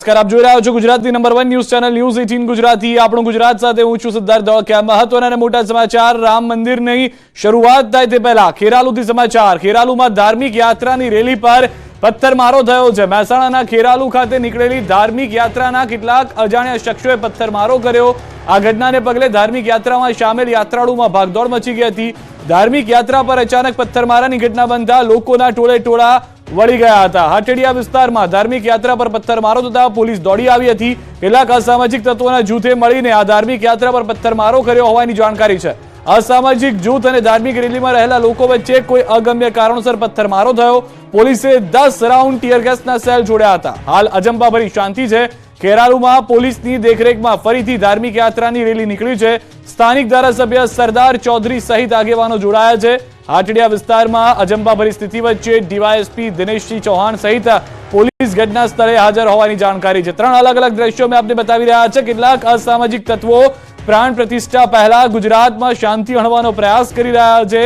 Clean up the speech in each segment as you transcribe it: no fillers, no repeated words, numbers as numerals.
નમસ્કાર, આપ જોઈ રહ્યા છો ગુજરાતની number 1 news channel news 18 Gujarati. આપણું ગુજરાત સાથે હું છું સિદ્ધાર્થ ધોળકિયા। મહત્વના અને મોટા સમાચાર। રામ મંદિરની શરૂઆત થાય તે પહેલા ખેરાલુથી સમાચાર। ખેરાલુમાં ધાર્મિક યાત્રાની રેલી પર પથ્થરમારો થયો છે। મહેસાણાના ખેરાલુ ખાતે નીકળેલી ધાર્મિક યાત્રાના કેટલાક અજાણ્યા શખ્સોએ પથ્થરમારો કર્યો। આ ઘટનાને પગલે ધાર્મિક યાત્રામાં સામેલ યાત્રાળુઓમાં ભાગદોડ મચી ગઈ હતી। ધાર્મિક યાત્રા પર અચાનક પથ્થરમારાની ઘટના બનતા લોકોના ટોળે ટોળા વળી ગયા હતા। હાટડિયા વિસ્તારમાં ધાર્મિક યાત્રા પર પથ્થરમારો થતા પોલીસ દોડી આવી હતી। કેટલાક અસામાજિક તત્વોના જૂથે મળીને આ ધાર્મિક યાત્રા પર પથ્થરમારો કર્યો હોવાની જાણકારી છે। અસામાજિક જૂથ અને ધાર્મિક રેલીમાં રહેલા લોકો વચ્ચે કોઈ અગમ્ય કારણોસર પથ્થરમારો થયો। પોલીસે 10 રાઉન્ડ ટીયર ગેસના સેલ છોડ્યા હતા। હાલ અજંપાભરી શાંતિ છે। ખેરાલુમાં પોલીસની દેખરેખમાં ફરીથી ધાર્મિક યાત્રાની રેલી નીકળી છે। સ્થાનિક ધારાસભ્ય સરદાર ચૌધરી સહિત આગેવાનો જોડાયા છે। હાટડિયા વિસ્તારમાં અજંપાભરી સ્થિતિ વચ્ચે ડીવાયએસપી દિનેશસિંહ ચૌહાણ સહિત પોલીસ ઘટના સ્થળે હાજર હોવાની જાણકારી છે। 3 અલગ અલગ દ્રશ્યો મેં આપને બતાવી રહ્યા છે। કેટલાક અસામાજિક તત્વો પ્રાણ પ્રતિષ્ઠા પહેલા ગુજરાતમાં શાંતિ હણવાનો પ્રયાસ કરી રહ્યા છે।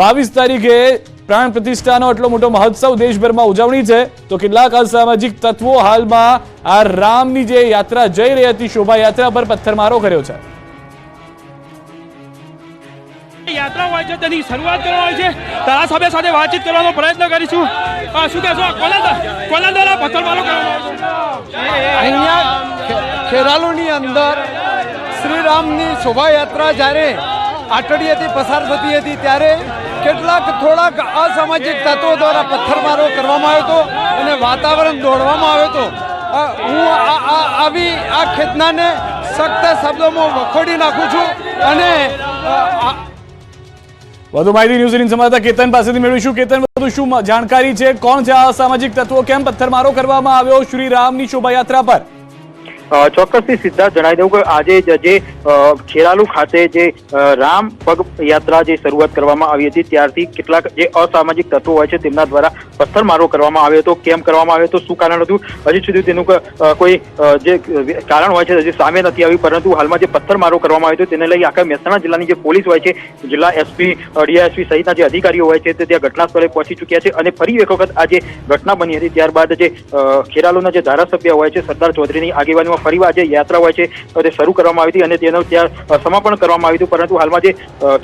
22 તારીખે પ્રાણ પ્રતિષ્ઠાનો એટલો મોટો મહોત્સવ દેશભરમાં ઉજવણી છે, તો કેટલાક અસામાજિક તત્વો હાલમાં આ રામની જે યાત્રા જઈ રહી હતી શોભાયાત્રા પર પથ્થરમારો કર્યો છે। યાત્રા હોય છે તેની શરૂઆત કરવાની છે। ધારાસભ્ય સાથે વાતચીત કરવાનો પ્રયત્ન કરીશું। શું કહેશો, કોના દ્વારા પથ્થરમારો કરવામાં અહીંયા ખેરાલુની અંદર શ્રી રામની શોભાયાત્રા જ્યારે આટડીએથી પસાર થતી હતી ત્યારે કેટલાક થોડાક અસામાજિક તત્વો દ્વારા પથ્થરમારો કરવામાં આવ્યો હતો અને વાતાવરણ દોડવામાં આવ્યો હતો। હું આવી આ ખેતનાને સખ્ત શબ્દોમાં વખોડી નાખું છું અને વધુ માહિતી ન્યૂઝ 18 સંવાદદાતા કેતન પાસેથી મેળવીશું। કેતન, વધુ શું જાણકારી છે? કોણ છે આ અસામાજિક તત્વો? કેમ પથ્થરમારો કરવામાં આવ્યો શ્રી રામની શોભાયાત્રા પર? ચોક્કસથી સિદ્ધાર્થ જણાવી દઉં કે આજે જે ખેરાલુ ખાતે જે રામ પગ યાત્રા જે શરૂઆત કરવામાં આવી હતી ત્યારથી કેટલાક જે અસામાજિક તત્વો હોય છે તેમના દ્વારા પથ્થરમારો કરવામાં આવ્યો હતો। કેમ કરવામાં આવ્યો હતો, શું કારણ હતું, હજી સુધી તેનું કોઈ જે કારણ હોય છે હજી સામે નથી આવ્યું, પરંતુ હાલમાં જે પથ્થરમારો કરવામાં આવ્યો હતો તેને લઈ આખા મહેસાણા જિલ્લાની જે પોલીસ હોય છે, જિલ્લા એસપી, ડીઆઈએસપી સહિતના જે અધિકારીઓ હોય છે તે ત્યાં ઘટના સ્થળે પહોંચી ચૂક્યા છે અને ફરી એક વખત આ જે ઘટના બની હતી ત્યારબાદ જે ખેરાલુના જે ધારાસભ્ય હોય છે સરદાર ચૌધરીની આગેવાનીમાં ફરી જે યાત્રા હોય છે તે શરૂ કરવામાં આવી હતી અને તેનું ત્યાં સમાપન કરવામાં આવ્યું હતું। પરંતુ હાલમાં જે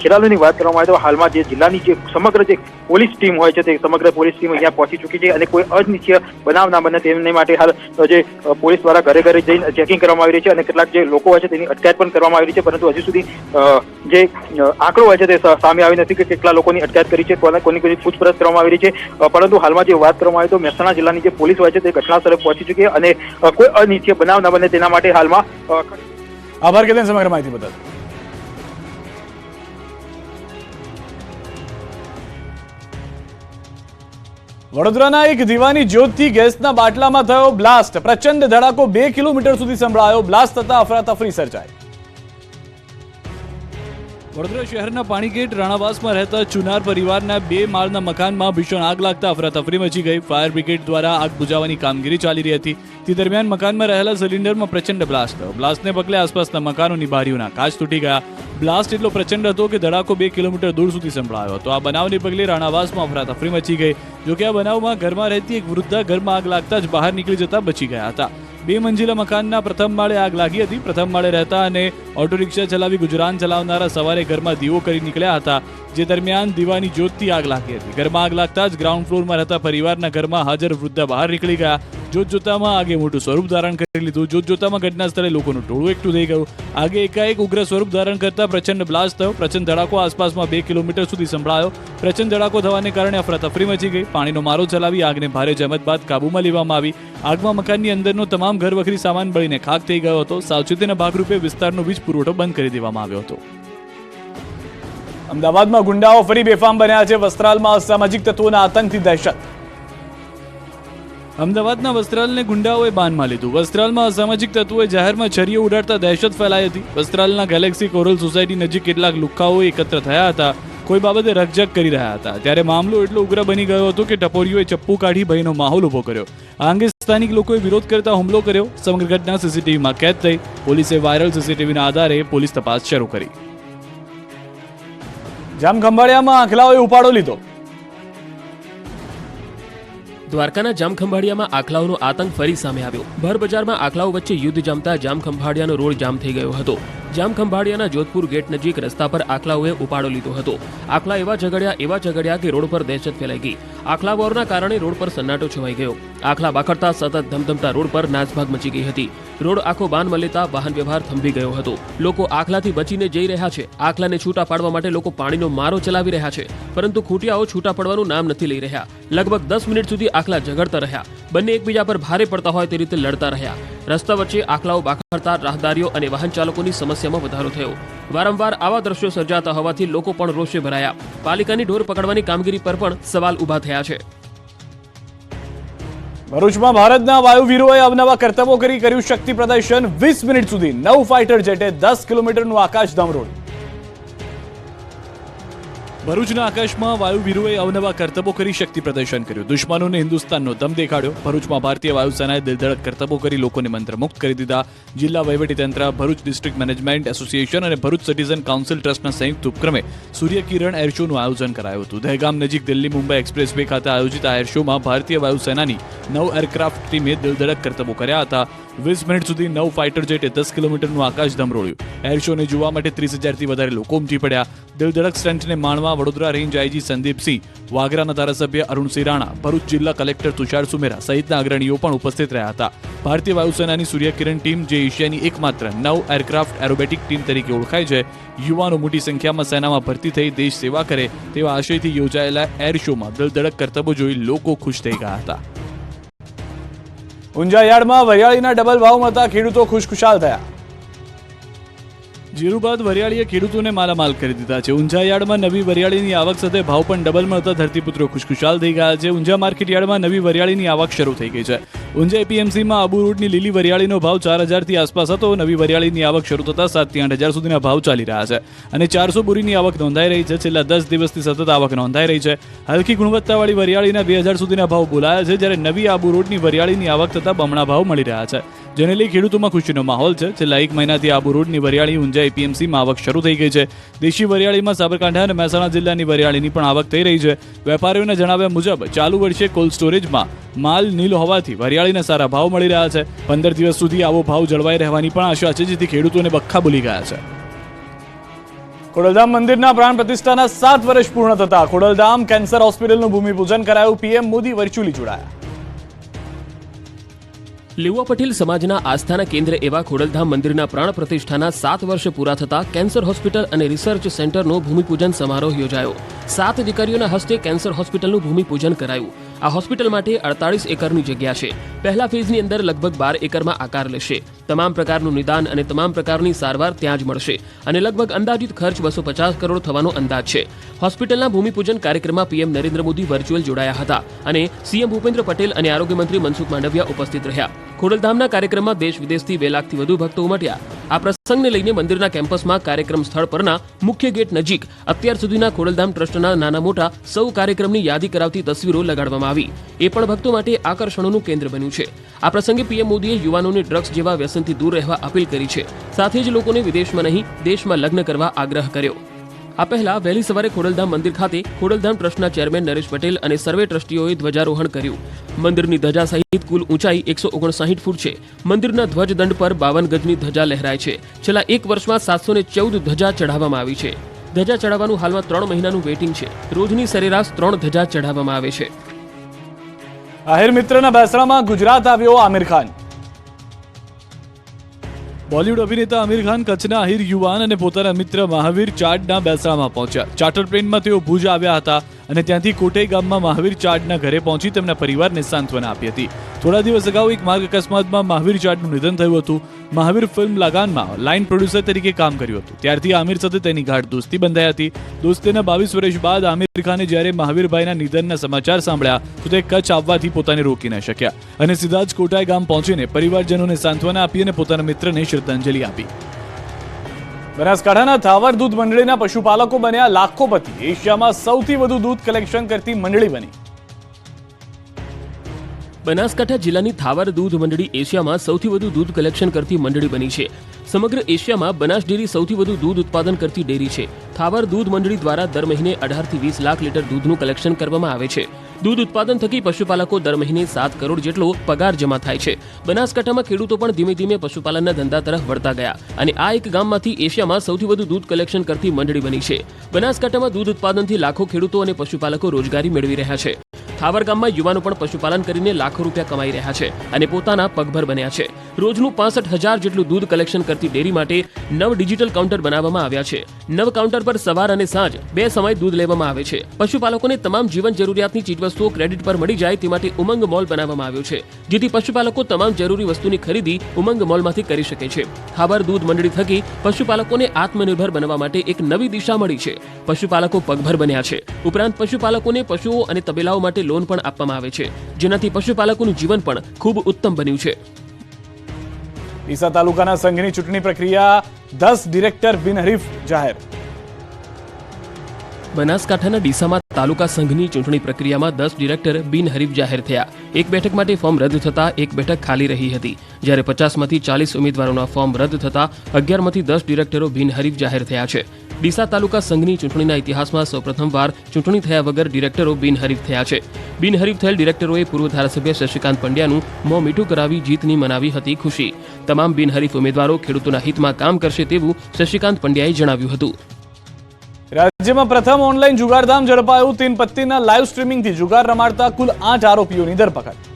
ખેરાલુની વાત કરવામાં આવે તો હાલમાં જે જિલ્લાની જે સમગ્ર જે પોલીસ ટીમ હોય છે તે સમગ્ર પોલીસ ટીમ અહીંયા પહોંચી ચૂકી છે અને કોઈ અનિચ્છનીય બનાવ ના બને તેને માટે હાલ જે પોલીસ દ્વારા ઘરે ઘરે જઈને ચેકિંગ કરવામાં આવી રહી છે અને કેટલાક જે લોકો હોય છે તેની અટકાયત પણ કરવામાં આવી રહી છે। પરંતુ હજી સુધી જે આંકડો હોય છે તે સામે આવી નથી કે કેટલા લોકોની અટકાયત કરી છે, કોની પૂછપરછ કરવામાં આવી રહી છે। પરંતુ હાલમાં જે વાત કરવામાં આવે તો મહેસાણા જિલ્લાની જે પોલીસ હોય છે તે ઘટના સ્થળે પહોંચી ચૂકી અને કોઈ અનિચ્છનીય બનાવ ના બને તેના માટે હાલમાં આભાર કેતન, સમગ્ર માહિતી બદલ। વડોદરાના એક દીવાની જ્યોતથી ગેસના બાટલામાં થયો બ્લાસ્ટ। પ્રચંડ ધડાકો 2 કિલોમીટર સુધી સંભળાયો। બ્લાસ્ટ થતા અફરાતફરી સર્જાઈ। વડોદરા શહેરના પાણીગેટ રાણાવાસમાં રહેતા ચુનાર પરિવારના 2 માળના મકાનમાં ભીષણ આગ લાગતા અફરાતફરી મચી ગઈ। ફાયર બ્રિગેડ દ્વારા આગ બુઝાવવાની કામગીરી ચાલી રહી હતી। તે દરમિયાન મકાનમાં રહેલા સિલિન્ડરમાં પ્રચંડ બ્લાસ્ટ થયો। બ્લાસ્ટને પગલે આસપાસના મકાનોની બારીઓના કાચ તૂટી ગયા। બ્લાસ્ટ એટલો પ્રચંડ હતો કે ધડાકો 2 કિલોમીટર દૂર સુધી સંભળાયો હતો। આ બનાવને પગલે રાણાવાસમાં અફરાતફરી મચી ગઈ। જોકે આ બનાવમાં ઘરમાં રહેતી એક વૃદ્ધા ઘરમાં આગ લાગતા જ બહાર નીકળી જતા બચી ગયા હતા। 2 મંજિલા મકાનના પ્રથમ માળે આગ લાગી હતી। પ્રથમ માળે રહેતા અને ઓટો રિક્ષા ચલાવી ગુજરાન ચલાવનારા સવારે ઘરમાં દીવો કરી નીકળ્યા હતા, જે દરમિયાન દીવાની જ્યોતથી આગ લાગી હતી। ઘરમાં આગ લાગતા જ ગ્રાઉન્ડ ફ્લોરમાં રહેતા પરિવારના ઘરમાં હાજર વૃદ્ધા બહાર નીકળી ગયા। જોતજોતામાં આગે મોટું સ્વરૂપ ધારણ કરી લીધું। જોતજોતામાં ઘટના સ્થળે લોકોનું ટોળું એકઠું થઈ ગયું। આગે એકાએક ઉગ્ર સ્વરૂપ ધારણ કરતા પ્રચંડ બ્લાસ્ટ થયો। પ્રચંડ ધડાકો આસપાસમાં 2 કિલોમીટર સુધી સંભળાયો। પ્રચંડ ધડાકો થવાને કારણે અફરાતફરી મચી ગઈ। પાણીનો મારો ચલાવી આગને ભારે જહેમત બાદ કાબૂમાં લેવામાં આવી। આગમાં મકાનની અંદરનો તમામ ઘરવખરી સામાન બળીને ખાખ થઈ ગયો હતો। સાવચેતીના ભાગરૂપે વિસ્તારનો વીજ પુરવઠો બંધ કરી દેવામાં આવ્યો હતો। અમદાવાદમાં ગુંડાઓ ફરી બેફામ બન્યા છે। વસ્ત્રાલમાં અસામાજિક તત્વોના આતંકથી દહેશત। અમદાવાદના વસ્ત્રાલને ગુંડાઓએ બાનમાં લીધું। વસ્ત્રાલમાં અસામાજિક તત્વોએ જાહેરમાં છરીઓ ઉડાડતા દહેશત ફેલાઈ હતી। વસ્ત્રાલના ગેલેક્સી કોરલ સોસાયટી નજીક કેટલાક લુખ્ખાઓ એકત્ર થયા હતા। કોઈ બાબતે રકઝક કરી રહ્યા હતા ત્યારે મામલો એટલો ઉગ્ર બની ગયો હતો કે ટપોરીઓએ ચપ્પુ કાઢી ભયનો માહોલ ઉભો કર્યો। આ અંગે સ્થાનિક લોકોએ વિરોધ કરતા હુમલો કર્યો। સમગ્ર ઘટના સીસીટીવીમાં કેદ થઈ। પોલીસે વાયરલ સીસીટીવીના આધારે પોલીસ તપાસ શરૂ કરી। જામખંભાળિયામાં આંખલાઓએ ઉપાડો લીધો। દ્વારકાના જામખંભાળિયામાં આખલાઓનો આતંક ફરી સામે આવ્યો. ભર બજારમાં આખલાઓ વચ્ચે યુદ્ધ જામતા જામખંભાળિયાનો રોડ જામ થઈ ગયો હતો. જામખંભાળિયાના જોધપુર ગેટ નજીક રસ્તા પર આખલાઓએ ઉપાડો લીધો હતો. આખલા એવા ઝઘડ્યા કે રોડ પર દહેશત ફેલાઈ ગઈ. આખલા વોરના કારણે રોડ પર સન્નાટો છવાઈ ગયો. આખલા બાખડતા સતત ધમધમતા રોડ પર નાસભાગ મચી ગઈ હતી. રોડ આખો બાન લેતા વાહન વ્યવહાર થંભી ગયો હતો. લોકો આખલાથી બચીને જઈ રહ્યા છે. આખલાને છૂટા પાડવા માટે લોકો પાણીનો મારો ચલાવી રહ્યા છે, પરંતુ ખૂંટિયાઓ છૂટા પડવાનું નામ નથી લઈ રહ્યા. લગભગ 10 મિનિટ સુધી આખલા ઝઘડતા રહ્યા. બંને એકબીજા પર ભારે પડતા હોય તે રીતે લડતા રહ્યા. રસ્તા વચ્ચે આખલાઓ બાખડતા રાહદારીઓ અને વાહન ચાલકોની સમસ્યામાં વધારો થયો. વારંવાર આવા દ્રશ્યો સર્જાતા હોવાથી લોકો પણ રોષે ભરાયા. પાલિકાની ઢોર પકડવાની કામગીરી પર પણ સવાલ ઊભા થયા છે. ભરૂચમાં ભારતના વાયુવીરોએ અવનવા કરતબો કરી કર્યું શક્તિ પ્રદર્શન. 20 મિનિટ સુધી 9 ફાઇટર જેટે 10 કિલોમીટરનું આકાશધામ રોડ. ભરૂચના આકાશમાં વાયુવીરોએ અવનવા કરતબો કરી શક્તિ પ્રદર્શન કર્યું. દુશ્મનોને હિન્દુસ્તાનનો દમ દેખાડ્યો. ભરૂચમાં ભારતીય વાયુસેનાએ દિલધડક કરતબો કરી લોકોને મંત્રમુગ્ધ કરી દીધા. જિલ્લા વહીવટીતંત્ર, ભરૂચ ડિસ્ટ્રિક્ટ મેનેજમેન્ટ એસોસિએશન અને ભરૂચ સિટીઝન કાઉન્સિલ ટ્રસ્ટના સંયુક્ત ઉપક્રમે સૂર્યકિરણ એર શોનું આયોજન કરાયું હતું. દહેગામ નજીક દિલ્હી મુંબઈ એક્સપ્રેસ વે ખાતે આયોજિત આ એર શોમાં ભારતીય વાયુસેનાની 9 એરક્રાફ્ટ ટીમે દિલધડક કરતબો કર્યા હતા. 20 મિનિટ સુધી 9 ફાઇટર જેટે 10 કિલોમીટરનું આકાશધામ રોળ્યું. એર શોને જોવા માટે 30,000થી વધારે લોકો ઉમટી પડ્યા. દિલધડક સ્ટન્ટને માણવા વડોદરા રેન્જ આઈજી સંદીપસિંહ, વાગરાના ધારાસભ્ય અરુણસિંહ રાણા, ભરૂચ જિલ્લા કલેક્ટર તુષાર સુમેરા સહિતના અગ્રણીઓ પણ ઉપસ્થિત રહ્યા હતા. ભારતીય વાયુસેનાની સૂર્યકિરણ ટીમ, જે એશિયાની એકમાત્ર 9 એરક્રાફ્ટ એરોબેટિક ટીમ તરીકે ઓળખાય છે, યુવાનો મોટી સંખ્યામાં સેનામાં ભરતી થઈ દેશ સેવા કરે તેવા આશયથી યોજાયેલા એર શોમાં દિલધડક કરતબો જોઈ લોકો ખુશ થઈ ગયા હતા. ઊંઝા યાર્ડમાં વરિયાળીના ડબલ ભાવ મળતા ખેડૂતો ખુશખુશાલ થયા. જીરું બાદ વરિયાળીએ ખેડૂતોને માલામાલ કરી દીધા છે. ઊંઝા યાર્ડમાં નવી વરિયાળીની આવક સાથે ભાવ પણ ડબલ મળતા ધરતીપુત્રો ખુશખુશાલ થઈ ગયા છે. ઊંઝા માર્કેટ યાર્ડમાં નવી વરિયાળીની આવક શરૂ થઈ ગઈ છે. ઊંઝા એપીએમસીમાં આબુ રોડની લીલી વરિયાળીનો ભાવ 4,000થી આસપાસ હતો. નવી વરિયાળીની આવક શરૂ થતાં 7થી 8,000 સુધીના ભાવ ચાલી રહ્યા છે અને 400 બોરીની આવક નોંધાઈ રહી છે. છેલ્લા 10 દિવસથી સતત આવક નોંધાઈ રહી છે. હલકી ગુણવત્તાવાળી વરિયાળીના 2,000 સુધીના ભાવ બોલાયા છે, જ્યારે નવી આબુ રોડની વરિયાળીની આવક થતાં બમણા ભાવ મળી રહ્યા છે, જેને લઈ ખેડૂતોમાં ખુશીનો માહોલ છે. છેલ્લા 1 મહિનાથી આબુ રોડની વરિયાળી ઊંઝા એપીએમસીમાં આવક શરૂ થઈ ગઈ છે. દેશી વરિયાળીમાં સાબરકાંઠા અને મહેસાણા જિલ્લાની વરિયાળીની પણ આવક થઈ રહી છે. વેપારીઓના જણાવ્યા મુજબ ચાલુ વર્ષે કોલ્ડ સ્ટોરેજમાં માલ નીલ હોવાથી વરિયાળીના સારા ભાવ મળી રહ્યા છે. 15 દિવસ સુધી આવો ભાવ જળવાઈ રહેવાની પણ આશા છે, જેથી ખેડૂતોને બખ્ખા બોલી ગયા છે. ખોડલધામ મંદિરના પ્રાણ પ્રતિષ્ઠાના 7 વર્ષ પૂર્ણ થતા ખોડલધામ કેન્સર હોસ્પિટલનું ભૂમિપૂજન કરાયું. પીએમ મોદી વર્ચ્યુઅલી જોડાયા. લેઉવા પટેલ સમાજના આસ્થાના કેન્દ્ર એવા ખોડલધામ મંદિરના પ્રાણ પ્રતિષ્ઠાના 7 વર્ષ પૂરા થતા કેન્સર હોસ્પિટલ અને રિસર્ચ સેન્ટરનો ભૂમિપૂજન સમારોહ યોજાયો. 7 દીકરીઓના હસ્તે કેન્સર હોસ્પિટલનું ભૂમિપૂજન કરાયું. આ હોસ્પિટલ માટે 48 એકરની જગ્યા છે. પહેલા ફેઝની અંદર લગભગ 12 એકરમાં આકાર લેશે. તમામ પ્રકારનું નિદાન અને તમામ પ્રકારની સારવાર ત્યાં જ મળશે અને લગભગ અંદાજિત ખર્ચ 250 કરોડ થવાનો અંદાજ છે. હોસ્પિટલના ભૂમિપૂજન કાર્યક્રમમાં પીએમ નરેન્દ્ર મોદી વર્ચ્યુઅલ જોડાયા હતા અને સીએમ ભૂપેન્દ્ર પટેલ અને આરોગ્ય મંત્રી મનસુખ માંડવિયા ઉપસ્થિત રહ્યા. ખોડલધામના કાર્યક્રમમાં દેશ વિદેશથી 2 લાખથી વધુ ભક્તો ઉમટ્યા. આ પ્રસંગને લઈને મંદિરના કેમ્પસમાં કાર્યક્રમ સ્થળ પરના મુખ્ય ગેટ નજીક અત્યાર સુધીના ખોડલધામ ટ્રસ્ટના નાના મોટા સૌ કાર્યક્રમની યાદી કરાવતી તસવીરો લગાડવામાં આવી. એ પણ ભક્તો માટે આકર્ષણોનું કેન્દ્ર બન્યું છે. આ પ્રસંગે પીએમ મોદીએ યુવાનોને ડ્રગ્સ જેવા વ્યસનથી દૂર રહેવા અપીલ કરી છે. સાથે જ લોકોને વિદેશમાં નહીં દેશમાં લગ્ન કરવા આગ્રહ કર્યો. આ પહેલા વહેલી સવારે ખોડલધામ મંદિર ખાતે ખોડલધામ ટ્રસ્ટના ચેરમેન નરેશ પટેલ અને સર્વે ટ્રસ્ટીઓએ ધ્વજારોહણ કર્યું. મંદિરની ધજા સહિત કુલ ઊંચાઈ 159 ફૂટ છે. મંદિરના ધ્વજદંડ પર 52 ગજની ધજા લહેરાય છે. છેલ્લા 1 વર્ષમાં 714 ધજા ચઢાવવામાં આવી છે. ધજા ચઢાવવાનું હાલમાં 3 મહિનાનું વેઇટિંગ છે. રોજની સરેરાશ 3 ધજા ચઢાવવામાં આવે છે. આહિર મિત્રના બેસણામાં ગુજરાત આવ્યો આમિર ખાન. બોલિવૂડ અભિનેતા આમિર ખાન કચ્છના આહિર યુવાન અને પોતાના મિત્ર મહાવીર ચાડના બેસણામાં પહોંચ્યા. ચાર્ટર પ્લેનમાં તેઓ ભુજ આવ્યા હતા અને ત્યાંથી કોટઈ ગામમાં મહાવીર ચાડના ઘરે પહોંચી તેમના પરિવારને સાંત્વના આપી હતી. થોડા દિવસ અગાઉ એક માર્ગ અકસ્માતમાં મહાવીર ચાડનું નિધન થયું હતું. મહાવીર ફિલ્મ લગાનમાં લાઇન પ્રોડ્યુસર તરીકે કામ કર્યું હતું. ત્યારથી આમિર સાથે તેની ગાઢ દોસ્તી બંધાઈ હતી. દોસ્તીના 22 વર્ષ બાદ આમિર ખાને જ્યારે મહાવીરભાઈના નિધનના સમાચાર સાંભળ્યા તો તે કચ્છ આવવાથી પોતાને રોકી ન શક્યા અને સીધા જ કોટાઈ ગામ પહોંચીને પરિવારજનોને સાંત્વના આપી અને પોતાના મિત્રને શ્રદ્ધાંજલિ આપી. બનાસકાંઠાના થાવર દૂધ મંડળીના પશુપાલકો બન્યા લાખોપતિ. એશિયામાં સૌથી વધુ દૂધ કલેક્શન કરતી મંડળી બની. બનાસકાંઠા જિલ્લાની થાવર દૂધ મંડળી એશિયામાં સૌથી વધુ દૂધ કલેક્શન કરતી મંડળી બની છે. સમગ્ર એશિયામાં બનાસ ડેરી સૌથી વધુ દૂધ ઉત્પાદન કરતી ડેરી છે. થાવર દૂધ મંડળી દ્વારા દર મહિને 18 થી 20 લાખ લીટર દૂધનું કલેક્શન કરવામાં આવે છે. દૂધ ઉત્પાદન થકી પશુપાલકો દર મહિને 7 કરોડ જેટલો પગાર જમા થાય છે. બનાસકાંઠામાં ખેડૂતો પણ ધીમે ધીમે પશુપાલનના ધંધા તરફ વળતા ગયા અને આ એક ગામમાંથી એશિયામાં સૌથી વધુ દૂધ કલેક્શન કરતી મંડળી બની છે. બનાસકાંઠામાં દૂધ ઉત્પાદનથી લાખો ખેડૂતો અને પશુપાલકો રોજગારી મેળવી રહ્યા છે. થાવર ગામમાં યુવાનો પણ પશુપાલન કરીને લાખો રૂપિયા કમાઈ રહ્યા છે અને પોતાના પગભર બન્યા છે. રોજનું 65,000 જેટલું દૂધ કલેક્શન કરતી ડેરી માટે 9 ડિજિટલ કાઉન્ટર બનાવવામાં આવ્યા છે. 9 કાઉન્ટર પર સવાર અને સાંજ 2 સમય દૂધ લેવામાં આવે છે. પશુપાલકોને તમામ જીવન જરૂરિયાતની ચીજવસ્તુઓ ક્રેડિટ પર મળી જાય તે માટે ઉમંગ મોલ બનાવવામાં આવ્યો છે, જેથી પશુપાલકો તમામ જરૂરી વસ્તુની ખરીદી ઉમંગ મોલમાંથી કરી શકે છે. થાવર દૂધ મંડળી થકી પશુપાલકોને આત્મનિર્ભર બનવા માટે એક નવી દિશા મળી છે. પશુપાલકો પગભર બન્યા છે. ઉપરાંત પશુપાલકોને પશુઓ અને તબેલાઓ માટે લોન પણ આપવામાં આવે છે, જેનાથી પશુપાલકોનું જીવન પણ ખૂબ ઉત્તમ બન્યું છે. ડીસા તાલુકાના સંઘની ચૂંટણી પ્રક્રિયા 10 ડિરેક્ટર બિનહરીફ જાહેર. બનાસકાંઠાના ડીસામાં તાલુકા સંઘની ચૂંટણી પ્રક્રિયામાં 10 ડિરેક્ટર બિનહરીફ જાહેર થયા. એક બેઠક માટે ફોર્મ રદ થતા એક બેઠક ખાલી રહી હતી, જ્યારે 50માંથી 40 ઉમેદવારોના ફોર્મ રદ થતા 11માંથી 10 ડિરેક્ટરો બિનહરીફ જાહેર થયા છે. ડીસા તાલુકા સંઘની ચૂંટણીના ઇતિહાસમાં સૌપ્રથમવાર ચૂંટણી થયા વગર ડિરેક્ટરો બિનહરીફ થયા છે. બિનહરીફ થયેલ ડિરેક્ટરોએ પૂર્વ ધારાસભ્ય શશિકાંત પંડ્યાનું મોં મીઠું કરાવી જીતની મનાવી હતી ખુશી. તમામ બિનહરીફ ઉમેદવારો ખેડૂતોના હિતમાં કામ કરશે તેવું શશિકાંત પંડ્યાએ જણાવ્યું હતું. રાજ્યમાં પ્રથમ ઓનલાઈન જુગારધામ ઝડપાયું. 3 પત્તીના લાઈવ સ્ટ્રીમિંગથી જુગાર રમાડતા કુલ 8 આરોપીઓની ધરપકડ.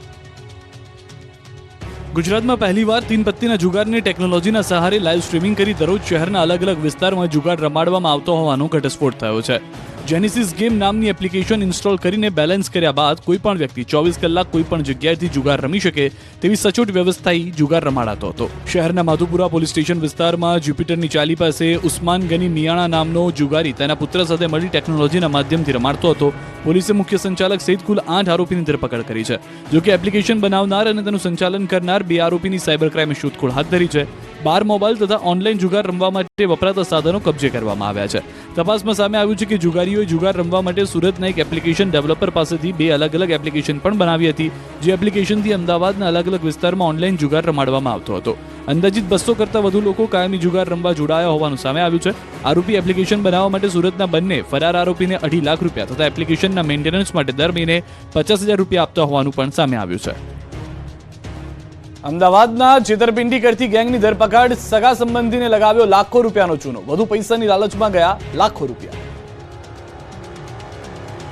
ગુજરાતમાં પહેલીવાર 3 પત્તીના જુગારની ટેકનોલોજીના સહારે લાઈવ સ્ટ્રીમિંગ કરી દરરોજ શહેરના અલગ અલગ વિસ્તારમાં જુગાર રમાડવામાં આવતો હોવાનો ઘટસ્ફોટ થયો છે. જેનિસિસ ગેમ નામની એપ્લિકેશન ઇન્સ્ટોલ કરીને બેલેન્સ કર્યા બાદ કોઈપણ વ્યક્તિ 24 કલાક કોઈપણ જગ્યાએથી જુગાર રમી શકે તેવી સચોટ વ્યવસ્થાથી જુગાર રમાડાતો હતો. શહેરના માધુપુરા પોલીસ સ્ટેશન વિસ્તારમાં જ્યુપિટરની ચાલી પાસે ઉસ્માન ગની મિયાણા નામનો જુગારી તેના પુત્ર સાથે મળી ટેકનોલોજીના માધ્યમથી રમાડતો હતો. પોલીસે મુખ્ય સંચાલક સહિત કુલ 8 આરોપીની ધરપકડ કરી છે. જોકે એપ્લિકેશન બનાવનાર અને તેનું સંચાલન કરનાર 2 આરોપીની સાયબર ક્રાઇમે શોધખોળ હાથ ધરી છે. 12 મોબાઈલ તથા ઓનલાઈન જુગાર રમવા માટે વપરાતા સાધનો કબજે કરવામાં આવ્યા છે. તપાસમાં સામે આવ્યું છે કે જુગારીઓએ જુગાર રમવા માટે સુરતના એક એપ્લિકેશન ડેવલપર પાસેથી 2 અલગ અલગ એપ્લિકેશન પણ બનાવી હતી, જે એપ્લિકેશનથી અમદાવાદના અલગ અલગ વિસ્તારમાં ઓનલાઈન જુગાર રમાડવામાં આવતો હતો. અંદાજિત 200 કરતાં વધુ લોકો કાયમી જુગાર રમવા જોડાયા હોવાનું સામે આવ્યું છે. આરોપી એપ્લિકેશન બનાવવા માટે સુરતના બંને ફરાર આરોપીને 2.5 લાખ રૂપિયા તથા એપ્લિકેશનના મેન્ટેનન્સ માટે દર મહિને 50,000 રૂપિયા આપતા હોવાનું પણ સામે આવ્યું છે. અમદાવાદના છેતરપિંડી કરતી ગેંગની ધરપકડ. સગા સંબંધીને લગાવ્યો લાખો રૂપિયાનો ચૂનો. વધુ પૈસાની લાલચમાં ગયા લાખો રૂપિયા.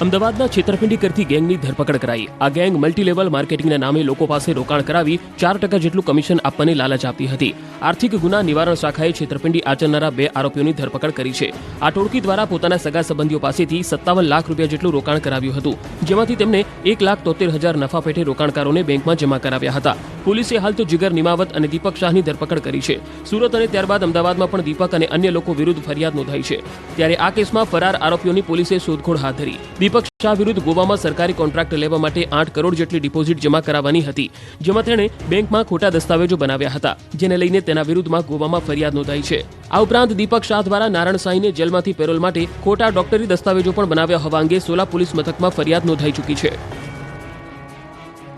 અમદાવાદના છેતરપિંડી કરતી ગેંગની ધરપકડ કરાઈ. આ ગેંગ મલ્ટીલેવલ માર્કેટિંગના નામે લોકો પાસે રોકાણ કરાવી 4% જેટલું કમિશન આપવાની લાલચ આપતી હતી. આર્થિક ગુના નિવારણ શાખાએ છેતરપિંડી આચરનારા 2 આરોપીઓની ધરપકડ કરી છે. આ ટોળકી દ્વારા પોતાના સગા સંબંધીઓ પાસેથી 57 લાખ રૂપિયા જેટલું રોકાણ કરાવ્યું હતું, જેમાંથી તેમને 1,73,000 નફા પેટે રોકાણકારોને બેંકમાં જમા કરાવ્યા હતા. પોલીસે હાલ તો જીગર નિમાવત અને દીપક શાહની ધરપકડ કરી છે. સુરત અને ત્યારબાદ અમદાવાદમાં પણ દીપક અને અન્ય લોકો વિરુદ્ધ ફરિયાદ નોંધાઈ છે. ત્યારે આ કેસમાં ફરાર આરોપીઓની પોલીસે શોધખોળ હાથ ધરી. દીપક શાહ વિરુદ્ધ ગોવામાં સરકારી કોન્ટ્રાક્ટ લેવા માટે 8 કરોડ જેટલી ડિપોઝિટ જમા કરાવવાની હતી, જેમાં તેણે બેંકમાં ખોટા દસ્તાવેજો બનાવ્યા હતા, જેને લઈને તેના વિરુદ્ધમાં ગોવામાં ફરિયાદ નોંધાઈ છે. આ ઉપરાંત દીપક શાહ દ્વારા નારાયણ સાંઈને જેલમાંથી પેરોલ માટે ખોટા ડોક્ટરી દસ્તાવેજો પણ બનાવ્યા હોવા અંગે સોલા પોલીસ મથકમાં ફરિયાદ નોંધાઈ ચૂકી છે.